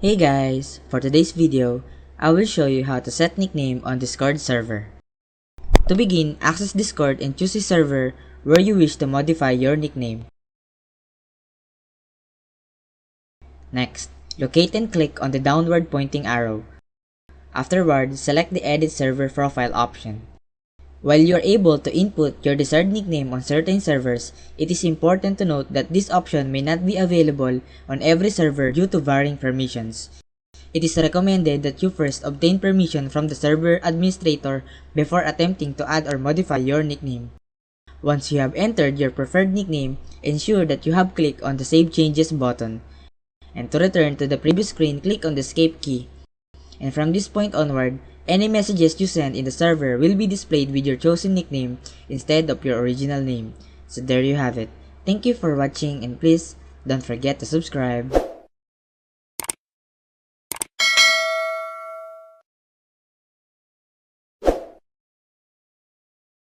Hey guys, for today's video, I will show you how to set nickname on Discord server. To begin, access Discord and choose a server where you wish to modify your nickname. Next, locate and click on the downward pointing arrow. Afterward, select the Edit Server Profile option. While you are able to input your desired nickname on certain servers, it is important to note that this option may not be available on every server due to varying permissions. It is recommended that you first obtain permission from the server administrator before attempting to add or modify your nickname. Once you have entered your preferred nickname, ensure that you have clicked on the Save Changes button. And to return to the previous screen, click on the Escape key. And from this point onward, any messages you send in the server will be displayed with your chosen nickname instead of your original name. So there you have it. Thank you for watching and please don't forget to subscribe.